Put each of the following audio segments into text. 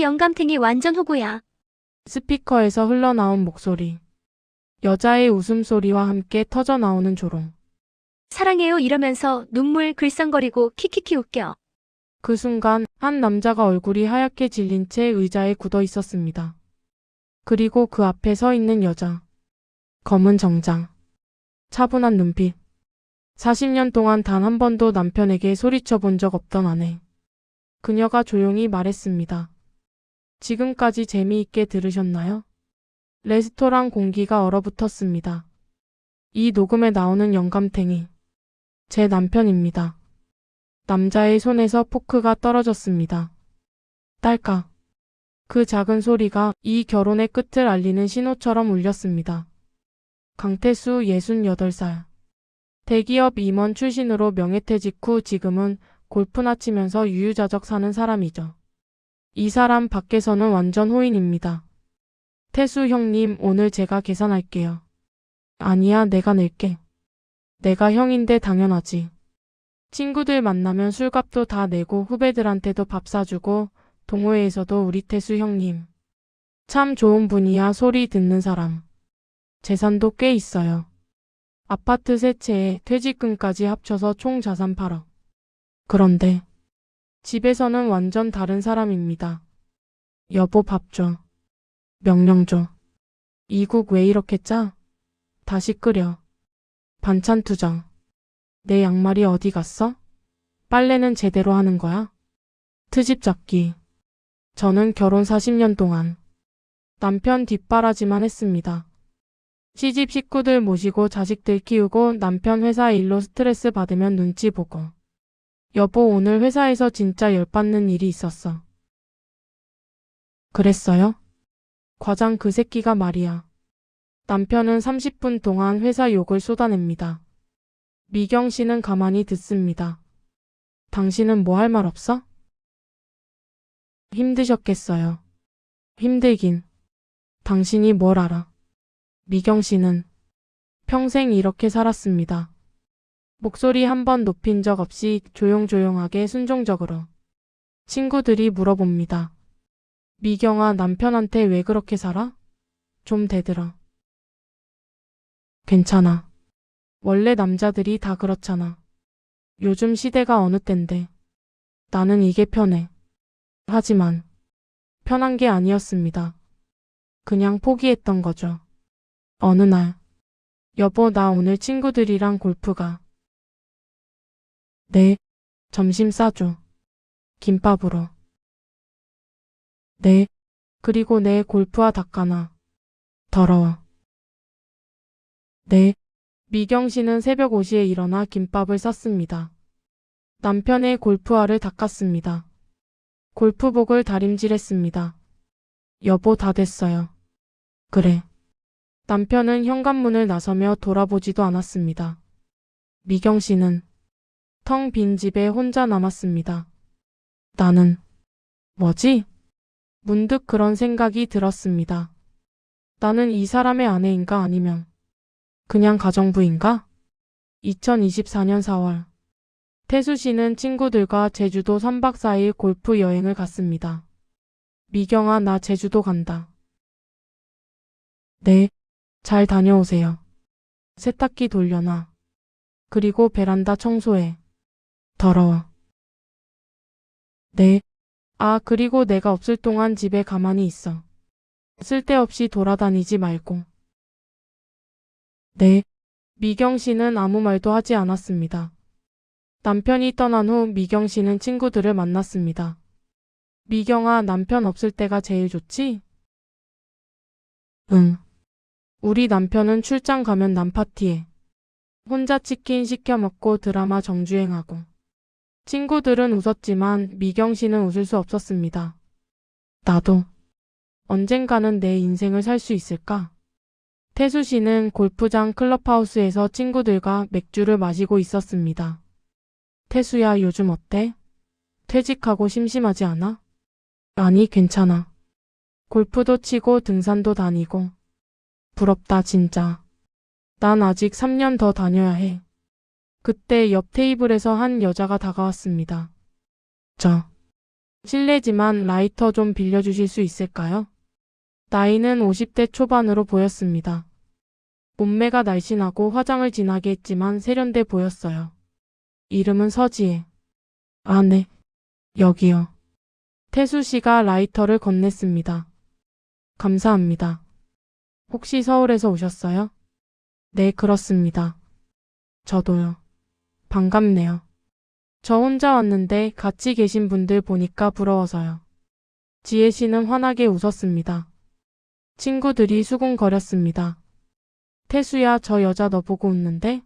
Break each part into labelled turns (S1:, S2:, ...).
S1: 이 영감탱이 완전 호구야.
S2: 스피커에서 흘러나온 목소리. 여자의 웃음소리와 함께 터져나오는 조롱.
S1: 사랑해요 이러면서 눈물 글썽거리고 키키키 웃겨.
S2: 그 순간 한 남자가 얼굴이 하얗게 질린 채 의자에 굳어 있었습니다. 그리고 그 앞에 서 있는 여자. 검은 정장. 차분한 눈빛. 40년 동안 단 한 번도 남편에게 소리쳐 본 적 없던 아내. 그녀가 조용히 말했습니다. 지금까지 재미있게 들으셨나요? 레스토랑 공기가 얼어붙었습니다. 이 녹음에 나오는 영감탱이. 제 남편입니다. 남자의 손에서 포크가 떨어졌습니다. 딸깍. 그 작은 소리가 이 결혼의 끝을 알리는 신호처럼 울렸습니다. 강태수 68살. 대기업 임원 출신으로 명예퇴직 후 지금은 골프나 치면서 유유자적 사는 사람이죠. 이 사람 밖에서는 완전 호인입니다. 태수 형님, 오늘 제가 계산할게요. 아니야, 내가 낼게. 내가 형인데 당연하지. 친구들 만나면 술값도 다 내고 후배들한테도 밥 사주고 동호회에서도 우리 태수 형님. 참 좋은 분이야. 소리 듣는 사람. 재산도 꽤 있어요. 아파트 세 채에 퇴직금까지 합쳐서 총 자산 8억. 그런데 집에서는 완전 다른 사람입니다. 여보 밥 줘. 명령 줘. 이 국 왜 이렇게 짜? 다시 끓여. 반찬 투정. 내 양말이 어디 갔어? 빨래는 제대로 하는 거야? 트집 잡기. 저는 결혼 40년 동안 남편 뒷바라지만 했습니다. 시집 식구들 모시고 자식들 키우고 남편 회사 일로 스트레스 받으면 눈치 보고. 여보, 오늘 회사에서 진짜 열받는 일이 있었어. 그랬어요? 과장 그 새끼가 말이야. 남편은 30분 동안 회사 욕을 쏟아냅니다. 미경 씨는 가만히 듣습니다. 당신은 뭐 할 말 없어? 힘드셨겠어요. 힘들긴. 당신이 뭘 알아? 미경 씨는 평생 이렇게 살았습니다. 목소리 한 번 높인 적 없이 조용조용하게 순종적으로. 친구들이 물어봅니다. 미경아, 남편한테 왜 그렇게 살아? 좀 대들어. 괜찮아. 원래 남자들이 다 그렇잖아. 요즘 시대가 어느 땐데. 나는 이게 편해. 하지만 편한 게 아니었습니다. 그냥 포기했던 거죠. 어느 날. 여보, 나 오늘 친구들이랑 골프 가. 네. 점심 싸줘. 김밥으로. 네. 그리고 내 골프화 닦아놔. 더러워. 네. 미경 씨는 새벽 5시에 일어나 김밥을 쌌습니다. 남편의 골프화를 닦았습니다. 골프복을 다림질했습니다. 여보, 다 됐어요. 그래. 남편은 현관문을 나서며 돌아보지도 않았습니다. 미경 씨는 텅 빈 집에 혼자 남았습니다. 나는 뭐지? 문득 그런 생각이 들었습니다. 나는 이 사람의 아내인가 아니면 그냥 가정부인가? 2024년 4월. 태수 씨는 친구들과 제주도 3박 4일 골프 여행을 갔습니다. 미경아, 나 제주도 간다. 네, 잘 다녀오세요. 세탁기 돌려놔. 그리고 베란다 청소해. 더러워. 네. 아, 그리고 내가 없을 동안 집에 가만히 있어. 쓸데없이 돌아다니지 말고. 네. 미경 씨는 아무 말도 하지 않았습니다. 남편이 떠난 후 미경 씨는 친구들을 만났습니다. 미경아, 남편 없을 때가 제일 좋지? 응. 우리 남편은 출장 가면 남파티에. 혼자 치킨 시켜 먹고 드라마 정주행하고. 친구들은 웃었지만 미경 씨는 웃을 수 없었습니다. 나도 언젠가는 내 인생을 살 수 있을까? 태수 씨는 골프장 클럽하우스에서 친구들과 맥주를 마시고 있었습니다. 태수야, 요즘 어때? 퇴직하고 심심하지 않아? 아니, 괜찮아. 골프도 치고 등산도 다니고. 부럽다, 진짜. 난 아직 3년 더 다녀야 해. 그때 옆 테이블에서 한 여자가 다가왔습니다. 실례지만 라이터 좀 빌려주실 수 있을까요? 나이는 50대 초반으로 보였습니다. 몸매가 날씬하고 화장을 진하게 했지만 세련돼 보였어요. 이름은 서지혜. 아, 네. 여기요. 태수 씨가 라이터를 건넸습니다. 감사합니다. 혹시 서울에서 오셨어요? 네, 그렇습니다. 저도요. 반갑네요. 저 혼자 왔는데 같이 계신 분들 보니까 부러워서요. 지혜 씨는 환하게 웃었습니다. 친구들이 수군거렸습니다. 태수야, 저 여자 너 보고 웃는데?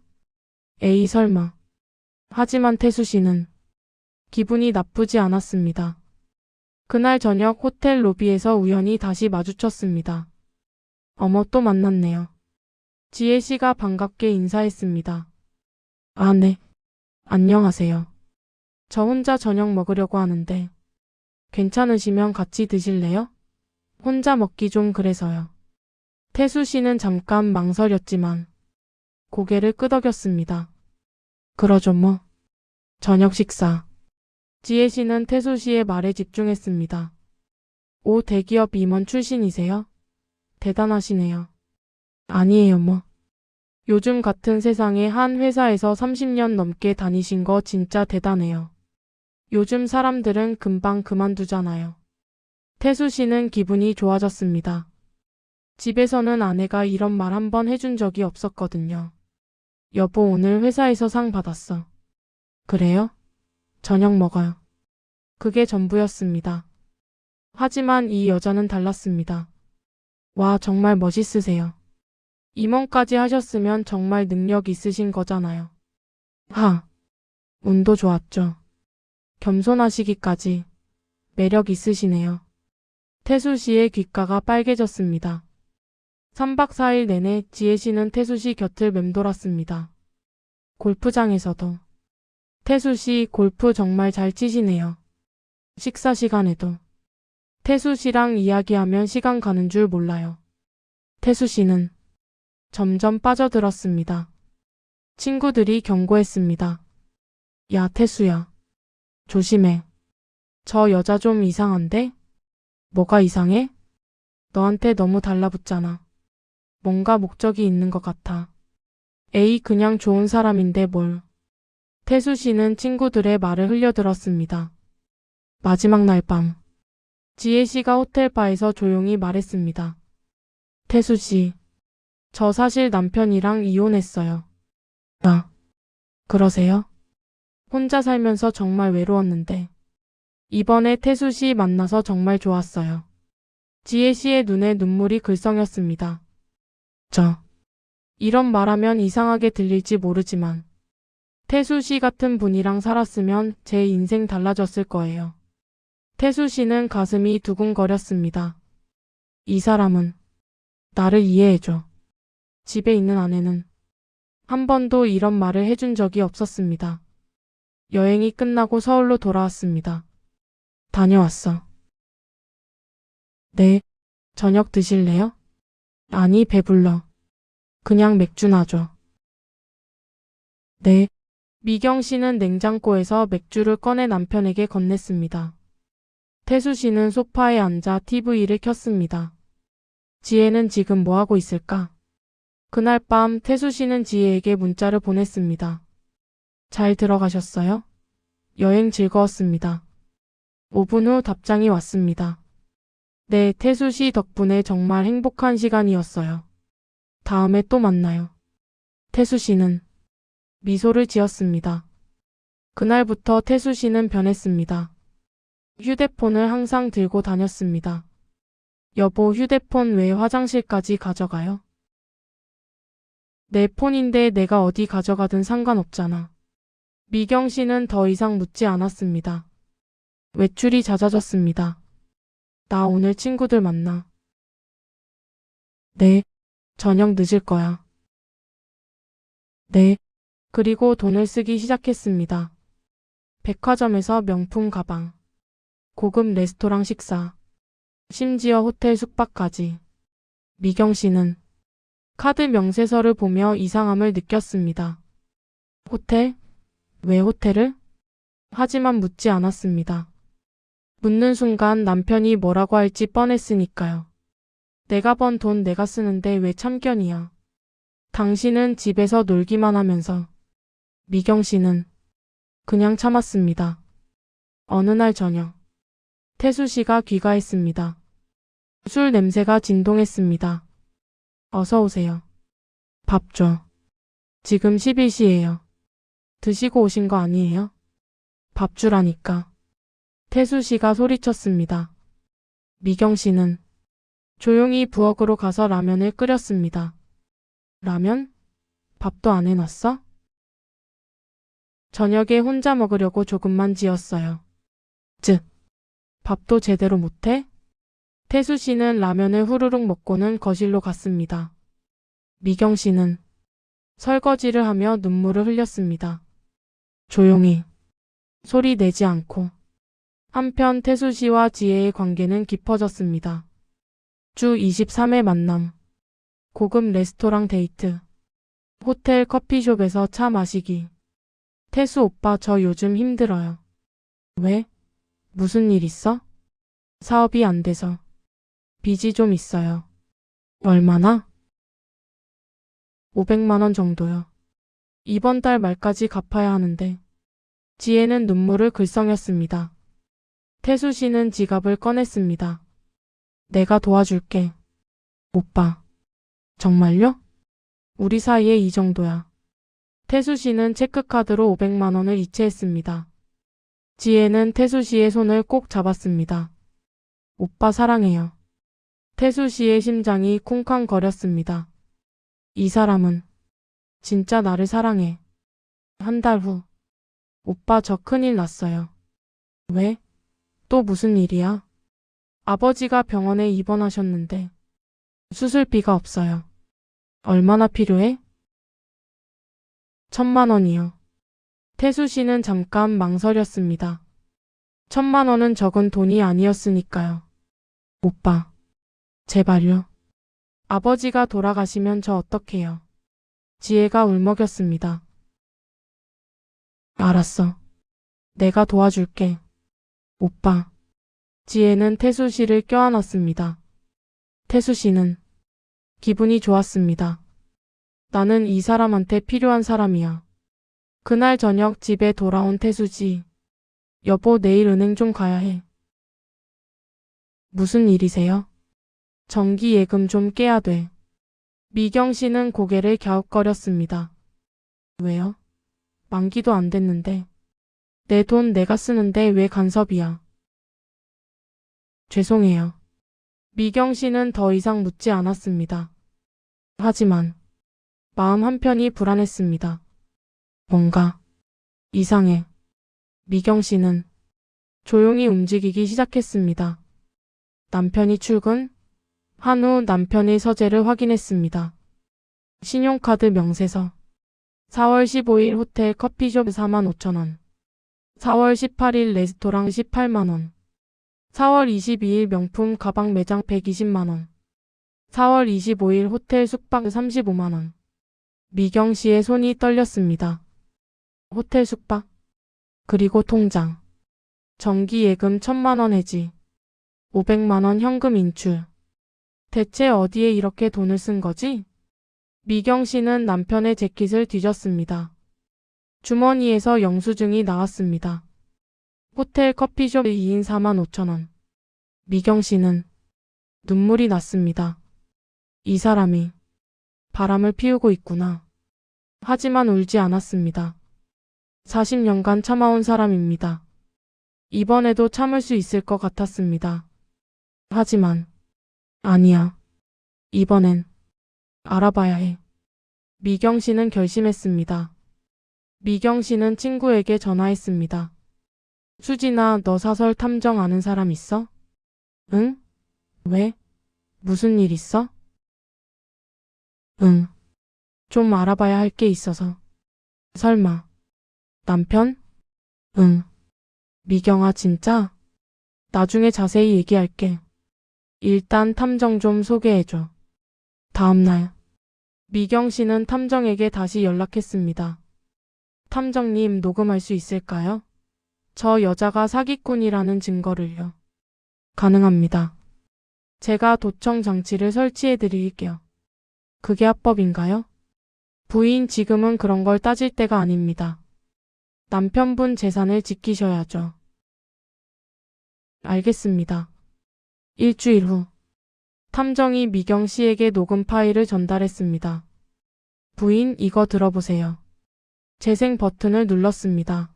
S2: 에이, 설마. 하지만 태수 씨는 기분이 나쁘지 않았습니다. 그날 저녁 호텔 로비에서 우연히 다시 마주쳤습니다. 어머, 또 만났네요. 지혜 씨가 반갑게 인사했습니다. 아, 네. 안녕하세요. 저 혼자 저녁 먹으려고 하는데 괜찮으시면 같이 드실래요? 혼자 먹기 좀 그래서요. 태수 씨는 잠깐 망설였지만 고개를 끄덕였습니다. 그러죠 뭐. 저녁 식사. 지혜 씨는 태수 씨의 말에 집중했습니다. 오, 대기업 임원 출신이세요? 대단하시네요. 아니에요 뭐. 요즘 같은 세상에 한 회사에서 30년 넘게 다니신 거 진짜 대단해요. 요즘 사람들은 금방 그만두잖아요. 태수 씨는 기분이 좋아졌습니다. 집에서는 아내가 이런 말 한 번 해준 적이 없었거든요. 여보, 오늘 회사에서 상 받았어. 그래요? 저녁 먹어요. 그게 전부였습니다. 하지만 이 여자는 달랐습니다. 와, 정말 멋있으세요. 임원까지 하셨으면 정말 능력 있으신 거잖아요. 운도 좋았죠. 겸손하시기까지 매력 있으시네요. 태수 씨의 귓가가 빨개졌습니다. 3박 4일 내내 지혜 씨는 태수 씨 곁을 맴돌았습니다. 골프장에서도. 태수 씨 골프 정말 잘 치시네요. 식사 시간에도. 태수 씨랑 이야기하면 시간 가는 줄 몰라요. 태수 씨는 점점 빠져들었습니다. 친구들이 경고했습니다. 야, 태수야. 조심해. 저 여자 좀 이상한데? 뭐가 이상해? 너한테 너무 달라붙잖아. 뭔가 목적이 있는 것 같아. 에이, 그냥 좋은 사람인데 뭘. 태수 씨는 친구들의 말을 흘려들었습니다. 마지막 날 밤. 지혜 씨가 호텔 바에서 조용히 말했습니다. 태수 씨, 저 사실 남편이랑 이혼했어요. 그러세요? 혼자 살면서 정말 외로웠는데. 이번에 태수 씨 만나서 정말 좋았어요. 지혜 씨의 눈에 눈물이 글썽였습니다. 이런 말하면 이상하게 들릴지 모르지만 태수 씨 같은 분이랑 살았으면 제 인생 달라졌을 거예요. 태수 씨는 가슴이 두근거렸습니다. 이 사람은 나를 이해해줘. 집에 있는 아내는 한 번도 이런 말을 해준 적이 없었습니다. 여행이 끝나고 서울로 돌아왔습니다. 다녀왔어. 네, 저녁 드실래요? 아니, 배불러. 그냥 맥주나 줘. 네. 미경 씨는 냉장고에서 맥주를 꺼내 남편에게 건넸습니다. 태수 씨는 소파에 앉아 TV를 켰습니다. 지혜는 지금 뭐 하고 있을까? 그날 밤 태수 씨는 지혜에게 문자를 보냈습니다. 잘 들어가셨어요? 여행 즐거웠습니다. 5분 후 답장이 왔습니다. 네, 태수 씨 덕분에 정말 행복한 시간이었어요. 다음에 또 만나요. 태수 씨는 미소를 지었습니다. 그날부터 태수 씨는 변했습니다. 휴대폰을 항상 들고 다녔습니다. 여보, 휴대폰 왜 화장실까지 가져가요? 내 폰인데 내가 어디 가져가든 상관없잖아. 미경 씨는 더 이상 묻지 않았습니다. 외출이 잦아졌습니다. 나 오늘 친구들 만나. 네, 저녁 늦을 거야. 네, 그리고 돈을 쓰기 시작했습니다. 백화점에서 명품 가방, 고급 레스토랑 식사, 심지어 호텔 숙박까지. 미경 씨는 카드 명세서를 보며 이상함을 느꼈습니다. 호텔? 왜 호텔을? 하지만 묻지 않았습니다. 묻는 순간 남편이 뭐라고 할지 뻔했으니까요. 내가 번 돈 내가 쓰는데 왜 참견이야. 당신은 집에서 놀기만 하면서. 미경 씨는 그냥 참았습니다. 어느 날 저녁, 태수 씨가 귀가했습니다. 술 냄새가 진동했습니다. 어서 오세요. 밥 줘. 지금 11시예요. 드시고 오신 거 아니에요? 밥 주라니까. 태수 씨가 소리쳤습니다. 미경 씨는 조용히 부엌으로 가서 라면을 끓였습니다. 라면? 밥도 안 해놨어? 저녁에 혼자 먹으려고 조금만 지었어요. 즉, 밥도 제대로 못해? 태수 씨는 라면을 후루룩 먹고는 거실로 갔습니다. 미경 씨는 설거지를 하며 눈물을 흘렸습니다. 조용히, 소리 내지 않고. 한편 태수 씨와 지혜의 관계는 깊어졌습니다. 주 23회 만남, 고급 레스토랑 데이트, 호텔 커피숍에서 차 마시기. 태수 오빠 저 요즘 힘들어요. 왜? 무슨 일 있어? 사업이 안 돼서. 빚이 좀 있어요. 얼마나? 500만 원 정도요. 이번 달 말까지 갚아야 하는데. 지혜는 눈물을 글썽였습니다. 태수 씨는 지갑을 꺼냈습니다. 내가 도와줄게. 오빠. 정말요? 우리 사이에 이 정도야. 태수 씨는 체크카드로 500만 원을 이체했습니다. 지혜는 태수 씨의 손을 꼭 잡았습니다. 오빠 사랑해요. 태수 씨의 심장이 쿵쾅거렸습니다. 이 사람은 진짜 나를 사랑해. 한 달 후, 오빠 저 큰일 났어요. 왜? 또 무슨 일이야? 아버지가 병원에 입원하셨는데 수술비가 없어요. 얼마나 필요해? 1,000만 원이요. 태수 씨는 잠깐 망설였습니다. 1,000만 원은 적은 돈이 아니었으니까요. 오빠, 제발요. 아버지가 돌아가시면 저 어떡해요? 지혜가 울먹였습니다. 알았어. 내가 도와줄게. 오빠. 지혜는 태수 씨를 껴안았습니다. 태수 씨는 기분이 좋았습니다. 나는 이 사람한테 필요한 사람이야. 그날 저녁 집에 돌아온 태수지. 여보, 내일 은행 좀 가야 해. 무슨 일이세요? 정기 예금 좀 깨야 돼. 미경 씨는 고개를 갸웃거렸습니다. 왜요? 만기도 안 됐는데. 내 돈 내가 쓰는데 왜 간섭이야? 죄송해요. 미경 씨는 더 이상 묻지 않았습니다. 하지만 마음 한편이 불안했습니다. 뭔가 이상해. 미경 씨는 조용히 움직이기 시작했습니다. 남편이 출근? 한 후 남편의 서재를 확인했습니다. 신용카드 명세서. 4월 15일 호텔 커피숍 45,000원. 4월 18일 레스토랑 18만원. 4월 22일 명품 가방 매장 120만원. 4월 25일 호텔 숙박 35만원. 미경 씨의 손이 떨렸습니다. 호텔 숙박. 그리고 통장. 정기 예금 1,000만 원 해지. 500만 원 현금 인출. 대체 어디에 이렇게 돈을 쓴 거지? 미경 씨는 남편의 재킷을 뒤졌습니다. 주머니에서 영수증이 나왔습니다. 호텔 커피숍 2인 45,000원. 미경 씨는 눈물이 났습니다. 이 사람이 바람을 피우고 있구나. 하지만 울지 않았습니다. 40년간 참아온 사람입니다. 이번에도 참을 수 있을 것 같았습니다. 하지만 아니야. 이번엔 알아봐야 해. 미경 씨는 결심했습니다. 미경 씨는 친구에게 전화했습니다. 수진아, 너 사설 탐정 아는 사람 있어? 응? 왜? 무슨 일 있어? 응. 좀 알아봐야 할 게 있어서. 설마. 남편? 응. 미경아, 진짜? 나중에 자세히 얘기할게. 일단 탐정 좀 소개해줘. 다음날. 미경 씨는 탐정에게 다시 연락했습니다. 탐정님, 녹음할 수 있을까요? 저 여자가 사기꾼이라는 증거를요. 가능합니다. 제가 도청 장치를 설치해 드릴게요. 그게 합법인가요? 부인, 지금은 그런 걸 따질 때가 아닙니다. 남편분 재산을 지키셔야죠. 알겠습니다. 일주일 후, 탐정이 미경 씨에게 녹음 파일을 전달했습니다. 부인, 이거 들어보세요. 재생 버튼을 눌렀습니다.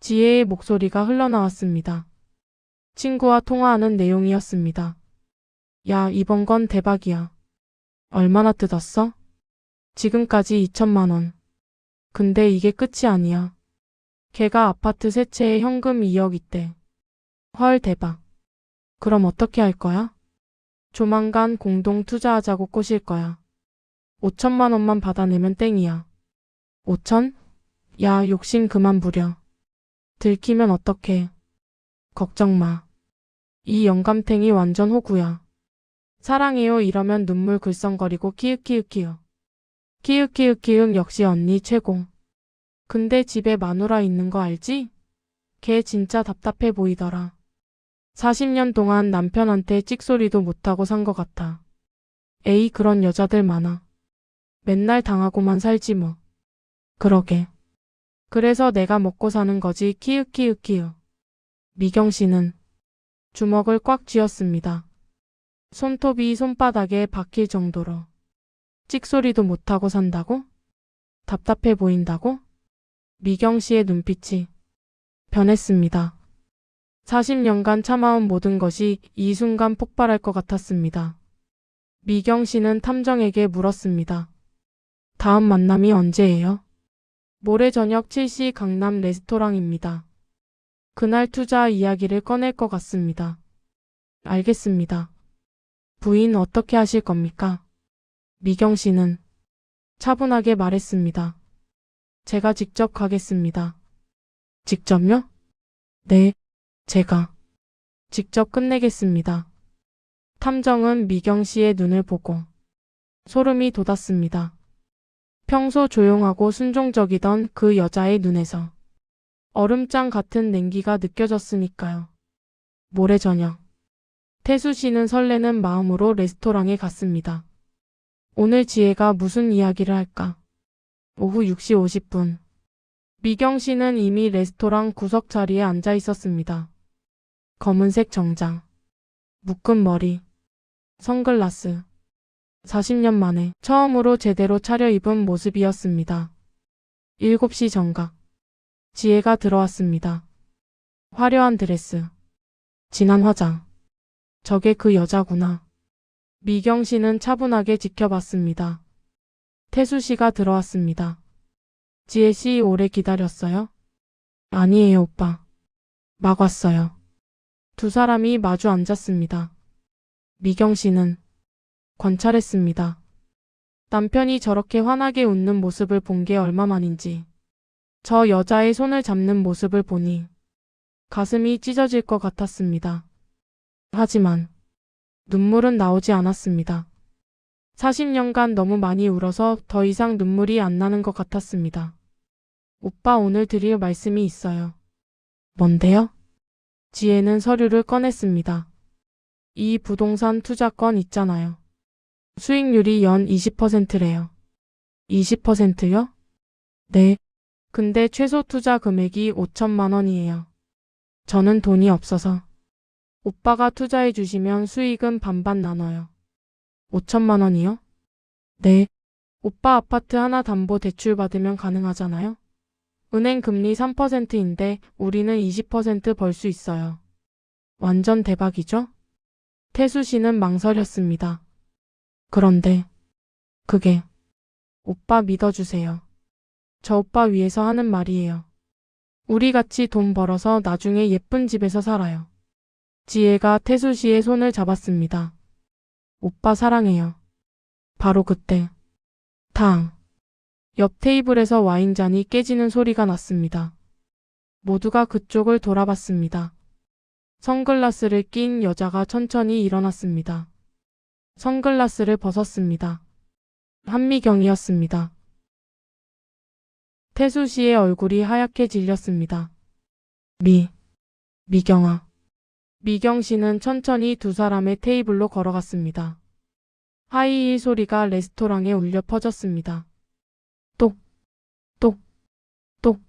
S2: 지혜의 목소리가 흘러나왔습니다. 친구와 통화하는 내용이었습니다. 야, 이번 건 대박이야. 얼마나 뜯었어? 지금까지 2천만 원. 근데 이게 끝이 아니야. 걔가 아파트 세 채에 현금 2억 있대. 헐, 대박. 그럼 어떻게 할 거야? 조만간 공동 투자하자고 꼬실 거야. 5천만 원만 받아내면 땡이야. 5천? 야, 욕심 그만 부려. 들키면 어떡해. 걱정 마. 이 영감탱이 완전 호구야. 사랑해요 이러면 눈물 글썽거리고 키읔키읔키읔. 키읔키읔키읔 역시 언니 최고. 근데 집에 마누라 있는 거 알지? 걔 진짜 답답해 보이더라. 40년 동안 남편한테 찍소리도 못하고 산 거 같아. 에이, 그런 여자들 많아. 맨날 당하고만 살지 뭐. 그러게. 그래서 내가 먹고 사는 거지. 키읔키읔키읔. 미경 씨는 주먹을 꽉 쥐었습니다. 손톱이 손바닥에 박힐 정도로. 찍소리도 못하고 산다고? 답답해 보인다고? 미경 씨의 눈빛이 변했습니다. 40년간 참아온 모든 것이 이 순간 폭발할 것 같았습니다. 미경 씨는 탐정에게 물었습니다. 다음 만남이 언제예요? 모레 저녁 7시 강남 레스토랑입니다. 그날 투자 이야기를 꺼낼 것 같습니다. 알겠습니다. 부인, 어떻게 하실 겁니까? 미경 씨는 차분하게 말했습니다. 제가 직접 가겠습니다. 직접요? 네, 제가 직접 끝내겠습니다. 탐정은 미경 씨의 눈을 보고 소름이 돋았습니다. 평소 조용하고 순종적이던 그 여자의 눈에서 얼음장 같은 냉기가 느껴졌으니까요. 모레 저녁, 태수 씨는 설레는 마음으로 레스토랑에 갔습니다. 오늘 지혜가 무슨 이야기를 할까? 오후 6시 50분. 미경 씨는 이미 레스토랑 구석 자리에 앉아 있었습니다. 검은색 정장, 묶은 머리, 선글라스. 40년 만에 처음으로 제대로 차려입은 모습이었습니다. 7시 정각. 지혜가 들어왔습니다. 화려한 드레스, 진한 화장. 저게 그 여자구나. 미경 씨는 차분하게 지켜봤습니다. 태수 씨가 들어왔습니다. 지혜 씨, 오래 기다렸어요? 아니에요, 오빠. 막 왔어요. 두 사람이 마주 앉았습니다. 미경 씨는 관찰했습니다. 남편이 저렇게 환하게 웃는 모습을 본 게 얼마만인지. 저 여자의 손을 잡는 모습을 보니 가슴이 찢어질 것 같았습니다. 하지만 눈물은 나오지 않았습니다. 40년간 너무 많이 울어서 더 이상 눈물이 안 나는 것 같았습니다. 오빠, 오늘 드릴 말씀이 있어요. 뭔데요? 지혜는 서류를 꺼냈습니다. 이 부동산 투자권 있잖아요. 수익률이 연 20%래요. 20%요? 네. 근데 최소 투자 금액이 5천만 원이에요. 저는 돈이 없어서. 오빠가 투자해 주시면 수익은 반반 나눠요. 5천만 원이요? 네. 오빠 아파트 하나 담보 대출 받으면 가능하잖아요? 은행 금리 3%인데 우리는 20% 벌 수 있어요. 완전 대박이죠? 태수 씨는 망설였습니다. 그런데 그게 오빠 믿어주세요. 저 오빠 위해서 하는 말이에요. 우리 같이 돈 벌어서 나중에 예쁜 집에서 살아요. 지혜가 태수 씨의 손을 잡았습니다. 오빠 사랑해요. 바로 그때 탕! 옆 테이블에서 와인잔이 깨지는 소리가 났습니다. 모두가 그쪽을 돌아봤습니다. 선글라스를 낀 여자가 천천히 일어났습니다. 선글라스를 벗었습니다. 한미경이었습니다. 태수 씨의 얼굴이 하얗게 질렸습니다. 미경아. 미경 씨는 천천히 두 사람의 테이블로 걸어갔습니다. 하이힐 소리가 레스토랑에 울려 퍼졌습니다. 똑, 똑, 똑.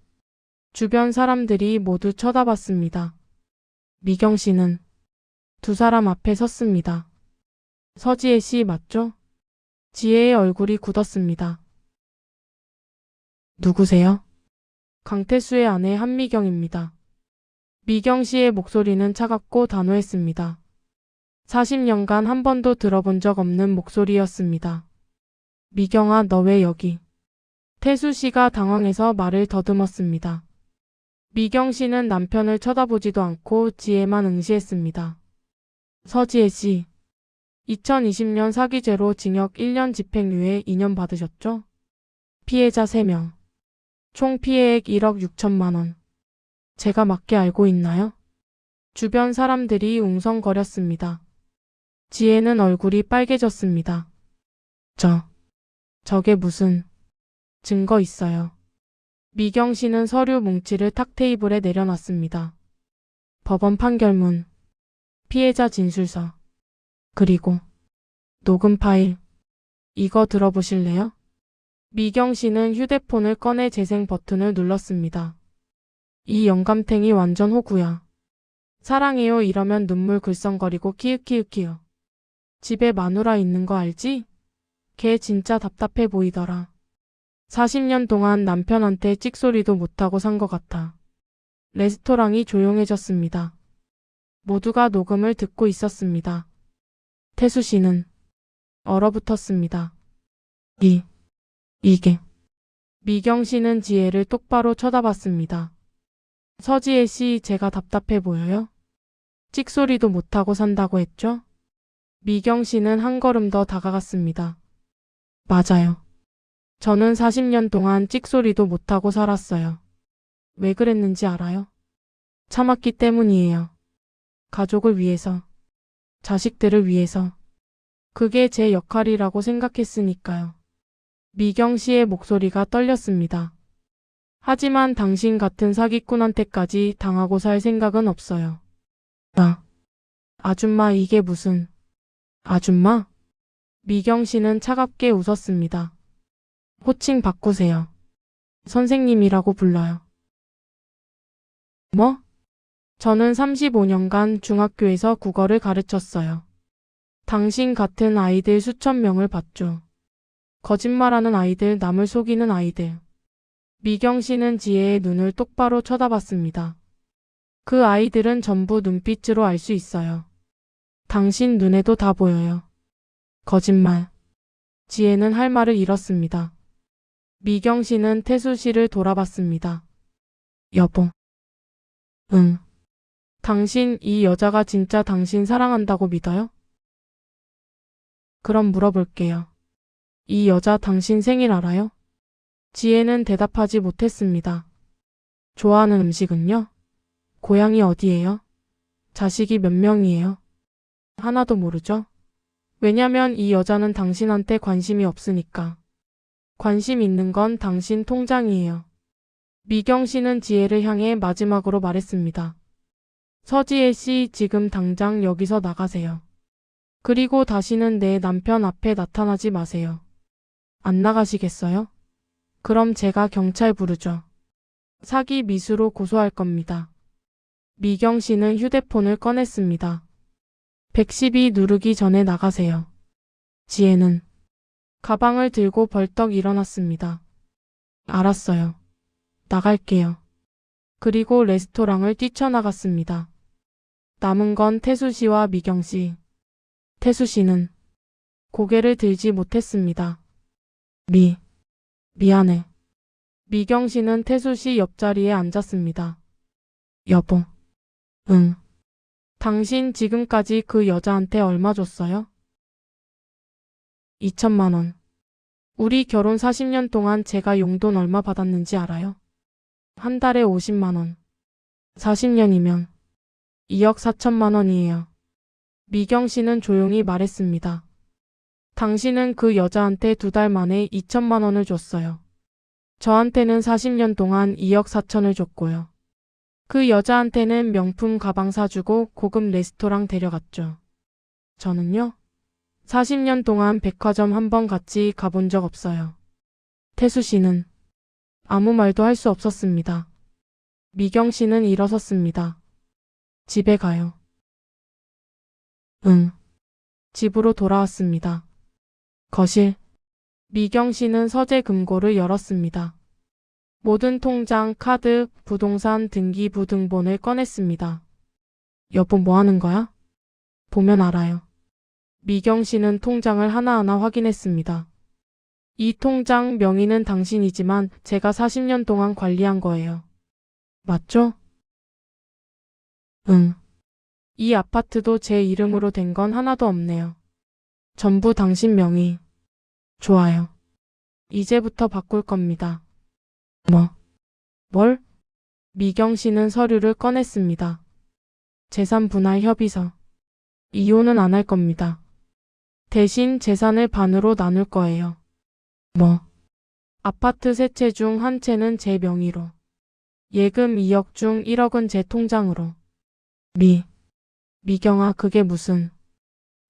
S2: 주변 사람들이 모두 쳐다봤습니다. 미경 씨는 두 사람 앞에 섰습니다. 서지혜 씨 맞죠? 지혜의 얼굴이 굳었습니다. 누구세요? 강태수의 아내 한미경입니다. 미경 씨의 목소리는 차갑고 단호했습니다. 40년간 한 번도 들어본 적 없는 목소리였습니다. 미경아, 너 왜 여기? 태수 씨가 당황해서 말을 더듬었습니다. 미경 씨는 남편을 쳐다보지도 않고 지혜만 응시했습니다. 서지혜 씨, 2020년 사기죄로 징역 1년 집행유예 2년 받으셨죠? 피해자 3명. 총 피해액 1억 6천만 원. 제가 맞게 알고 있나요? 주변 사람들이 웅성거렸습니다. 지혜는 얼굴이 빨개졌습니다. 저게 무슨 증거 있어요. 미경 씨는 서류 뭉치를 탁 테이블에 내려놨습니다. 법원 판결문, 피해자 진술서, 그리고 녹음 파일. 이거 들어보실래요? 미경 씨는 휴대폰을 꺼내 재생 버튼을 눌렀습니다. 이 영감탱이 완전 호구야. 사랑해요 이러면 눈물 글썽거리고 키읔키읔키읔. 집에 마누라 있는 거 알지? 걔 진짜 답답해 보이더라. 40년 동안 남편한테 찍소리도 못하고 산 것 같아. 레스토랑이 조용해졌습니다. 모두가 녹음을 듣고 있었습니다. 태수 씨는 얼어붙었습니다. 이게. 미경 씨는 지혜를 똑바로 쳐다봤습니다. 서지혜 씨, 제가 답답해 보여요? 찍소리도 못하고 산다고 했죠? 미경 씨는 한 걸음 더 다가갔습니다. 맞아요. 저는 40년 동안 찍소리도 못하고 살았어요. 왜 그랬는지 알아요? 참았기 때문이에요. 가족을 위해서, 자식들을 위해서. 그게 제 역할이라고 생각했으니까요. 미경 씨의 목소리가 떨렸습니다. 하지만 당신 같은 사기꾼한테까지 당하고 살 생각은 없어요. 아줌마 이게 무슨... 아줌마? 미경 씨는 차갑게 웃었습니다. 호칭 바꾸세요. 선생님이라고 불러요. 뭐? 저는 35년간 중학교에서 국어를 가르쳤어요. 당신 같은 아이들 수천 명을 봤죠. 거짓말하는 아이들, 남을 속이는 아이들. 미경 씨는 지혜의 눈을 똑바로 쳐다봤습니다. 그 아이들은 전부 눈빛으로 알 수 있어요. 당신 눈에도 다 보여요. 거짓말. 지혜는 할 말을 잃었습니다. 미경 씨는 태수 씨를 돌아봤습니다. 여보. 응. 당신 이 여자가 진짜 당신 사랑한다고 믿어요? 그럼 물어볼게요. 이 여자 당신 생일 알아요? 지혜는 대답하지 못했습니다. 좋아하는 음식은요? 고향이 어디예요? 자식이 몇 명이에요? 하나도 모르죠? 왜냐면 이 여자는 당신한테 관심이 없으니까. 관심 있는 건 당신 통장이에요. 미경 씨는 지혜를 향해 마지막으로 말했습니다. 서지혜 씨, 지금 당장 여기서 나가세요. 그리고 다시는 내 남편 앞에 나타나지 마세요. 안 나가시겠어요? 그럼 제가 경찰 부르죠. 사기 미수로 고소할 겁니다. 미경 씨는 휴대폰을 꺼냈습니다. 112 누르기 전에 나가세요. 지혜는 가방을 들고 벌떡 일어났습니다. 알았어요. 나갈게요. 그리고 레스토랑을 뛰쳐나갔습니다. 남은 건 태수 씨와 미경 씨. 태수 씨는 고개를 들지 못했습니다. 미안해. 미경 씨는 태수 씨 옆자리에 앉았습니다. 여보. 응. 당신 지금까지 그 여자한테 얼마 줬어요? 2천만 원. 우리 결혼 40년 동안 제가 용돈 얼마 받았는지 알아요? 한 달에 50만 원. 40년이면 2억 4천만 원이에요. 미경 씨는 조용히 말했습니다. 당신은 그 여자한테 2달 만에 2천만 원을 줬어요. 저한테는 40년 동안 2억 4천을 줬고요. 그 여자한테는 명품 가방 사주고 고급 레스토랑 데려갔죠. 저는요? 40년 동안 백화점 한 번 같이 가본 적 없어요. 태수 씨는 아무 말도 할 수 없었습니다. 미경 씨는 일어섰습니다. 집에 가요. 응. 집으로 돌아왔습니다. 거실. 미경 씨는 서재 금고를 열었습니다. 모든 통장, 카드, 부동산 등기부 등본을 꺼냈습니다. 여보 뭐 하는 거야? 보면 알아요. 미경 씨는 통장을 하나하나 확인했습니다. 이 통장 명의는 당신이지만 제가 40년 동안 관리한 거예요. 맞죠? 응. 이 아파트도 제 이름으로 된 건 하나도 없네요. 전부 당신 명의. 좋아요. 이제부터 바꿀 겁니다. 뭘? 미경 씨는 서류를 꺼냈습니다. 재산 분할 협의서. 이혼은 안 할 겁니다. 대신 재산을 반으로 나눌 거예요. 아파트 세 채 중 한 채는 제 명의로. 예금 2억 중 1억은 제 통장으로. 미경아, 그게 무슨.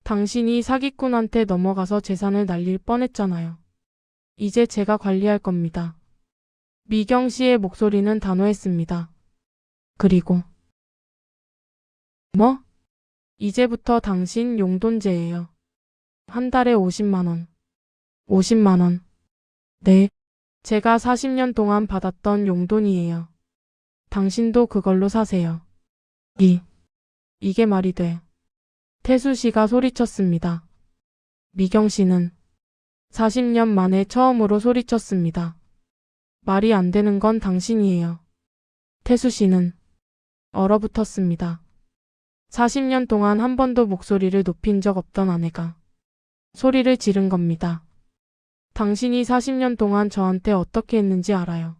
S2: 당신이 사기꾼한테 넘어가서 재산을 날릴 뻔했잖아요. 이제 제가 관리할 겁니다. 미경 씨의 목소리는 단호했습니다. 그리고 이제부터 당신 용돈제예요. 한 달에 50만 원. 50만 원. 네. 제가 40년 동안 받았던 용돈이에요. 당신도 그걸로 사세요. 이게 말이 돼. 태수 씨가 소리쳤습니다. 미경 씨는 40년 만에 처음으로 소리쳤습니다. 말이 안 되는 건 당신이에요. 태수 씨는 얼어붙었습니다. 40년 동안 한 번도 목소리를 높인 적 없던 아내가 소리를 지른 겁니다. 당신이 40년 동안 저한테 어떻게 했는지 알아요.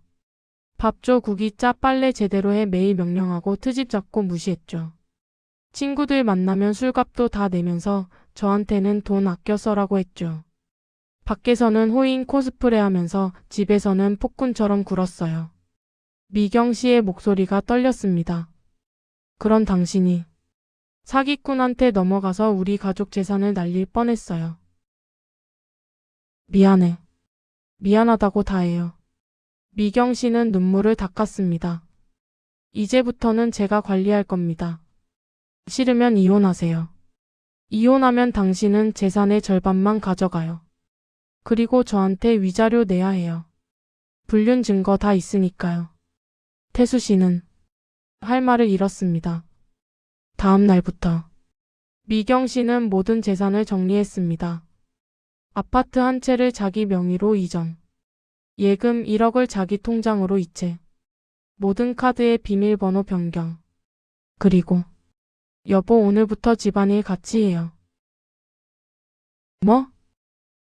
S2: 밥 줘, 국이 짜, 빨래 제대로 해 매일 명령하고 트집 잡고 무시했죠. 친구들 만나면 술값도 다 내면서 저한테는 돈 아껴 써라고 했죠. 밖에서는 호인 코스프레 하면서 집에서는 폭군처럼 굴었어요. 미경 씨의 목소리가 떨렸습니다. 그런 당신이 사기꾼한테 넘어가서 우리 가족 재산을 날릴 뻔했어요. 미안해. 미안하다고 다 해요. 미경 씨는 눈물을 닦았습니다. 이제부터는 제가 관리할 겁니다. 싫으면 이혼하세요. 이혼하면 당신은 재산의 절반만 가져가요. 그리고 저한테 위자료 내야 해요. 불륜 증거 다 있으니까요. 태수 씨는 할 말을 잃었습니다. 다음 날부터 미경 씨는 모든 재산을 정리했습니다. 아파트 한 채를 자기 명의로 이전. 예금 1억을 자기 통장으로 이체. 모든 카드의 비밀번호 변경. 그리고 여보 오늘부터 집안일 같이 해요.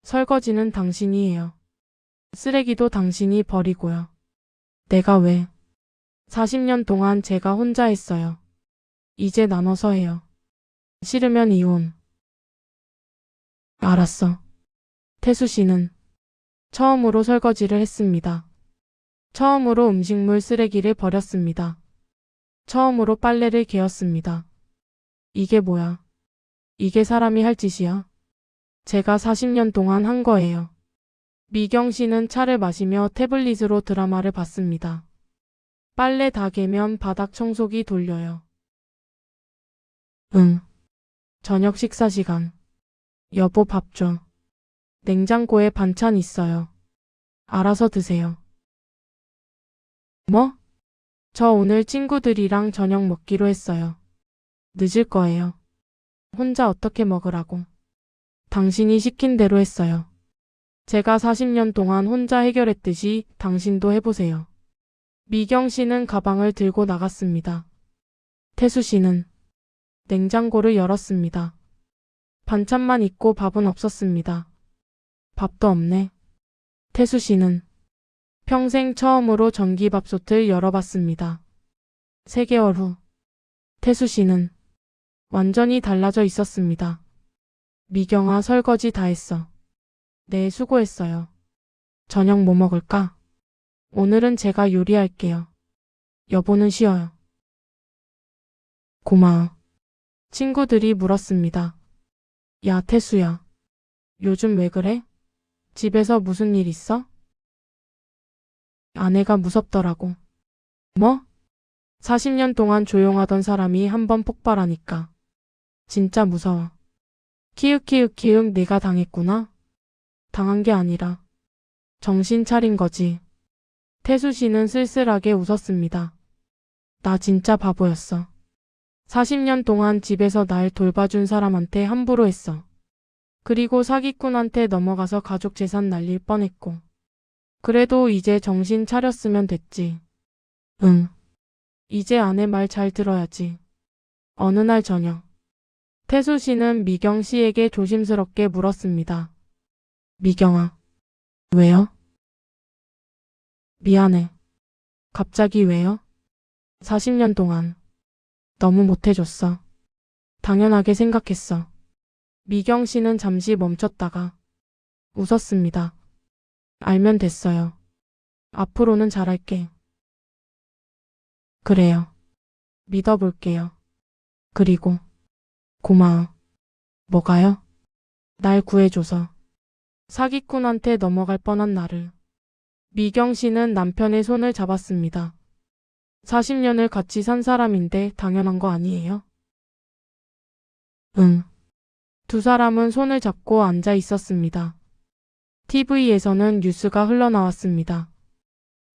S2: 설거지는 당신이 해요. 쓰레기도 당신이 버리고요. 내가 왜? 40년 동안 제가 혼자 했어요. 이제 나눠서 해요. 싫으면 이혼. 알았어. 태수 씨는 처음으로 설거지를 했습니다. 처음으로 음식물 쓰레기를 버렸습니다. 처음으로 빨래를 개었습니다. 이게 뭐야? 이게 사람이 할 짓이야? 제가 40년 동안 한 거예요. 미경 씨는 차를 마시며 태블릿으로 드라마를 봤습니다. 빨래 다 개면 바닥 청소기 돌려요. 응. 저녁 식사 시간. 여보 밥 줘. 냉장고에 반찬 있어요. 알아서 드세요. 저 오늘 친구들이랑 저녁 먹기로 했어요. 늦을 거예요. 혼자 어떻게 먹으라고. 당신이 시킨 대로 했어요. 제가 40년 동안 혼자 해결했듯이 당신도 해보세요. 미경 씨는 가방을 들고 나갔습니다. 태수 씨는 냉장고를 열었습니다. 반찬만 있고 밥은 없었습니다. 밥도 없네. 태수 씨는 평생 처음으로 전기밥솥을 열어봤습니다. 3개월 후 태수 씨는 완전히 달라져 있었습니다. 미경아 설거지 다 했어. 네 수고했어요. 저녁 뭐 먹을까? 오늘은 제가 요리할게요. 여보는 쉬어요. 고마워. 친구들이 물었습니다. 야, 태수야. 요즘 왜 그래? 집에서 무슨 일 있어? 아내가 무섭더라고. 뭐? 40년 동안 조용하던 사람이 한번 폭발하니까. 진짜 무서워. 키읔키읔키읔 내가 당했구나. 당한 게 아니라 정신 차린 거지. 태수 씨는 쓸쓸하게 웃었습니다. 나 진짜 바보였어. 40년 동안 집에서 날 돌봐준 사람한테 함부로 했어. 그리고 사기꾼한테 넘어가서 가족 재산 날릴 뻔했고. 그래도 이제 정신 차렸으면 됐지. 응. 이제 아내 말 잘 들어야지. 어느 날 저녁. 태수 씨는 미경 씨에게 조심스럽게 물었습니다. 미경아. 왜요? 미안해. 갑자기 왜요? 40년 동안 너무 못해줬어. 당연하게 생각했어. 미경 씨는 잠시 멈췄다가 웃었습니다. 알면 됐어요. 앞으로는 잘할게. 그래요. 믿어볼게요. 그리고 고마워. 뭐가요? 날 구해줘서. 사기꾼한테 넘어갈 뻔한 나를. 미경 씨는 남편의 손을 잡았습니다. 40년을 같이 산 사람인데 당연한 거 아니에요? 응. 두 사람은 손을 잡고 앉아 있었습니다. TV에서는 뉴스가 흘러나왔습니다.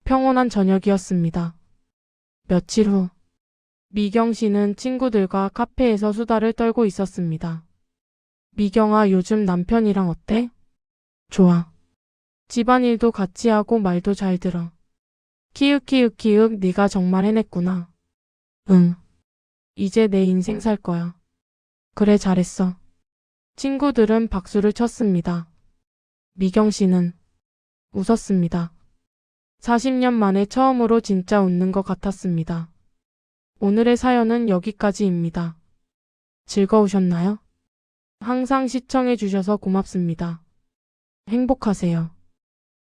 S2: 평온한 저녁이었습니다. 며칠 후, 미경 씨는 친구들과 카페에서 수다를 떨고 있었습니다. 미경아, 요즘 남편이랑 어때? 좋아. 집안일도 같이 하고 말도 잘 들어. 키읔키읔키읔 네가 정말 해냈구나. 응. 이제 내 인생 살 거야. 그래, 잘했어. 친구들은 박수를 쳤습니다. 미경 씨는 웃었습니다. 40년 만에 처음으로 진짜 웃는 것 같았습니다. 오늘의 사연은 여기까지입니다. 즐거우셨나요? 항상 시청해 주셔서 고맙습니다. 행복하세요.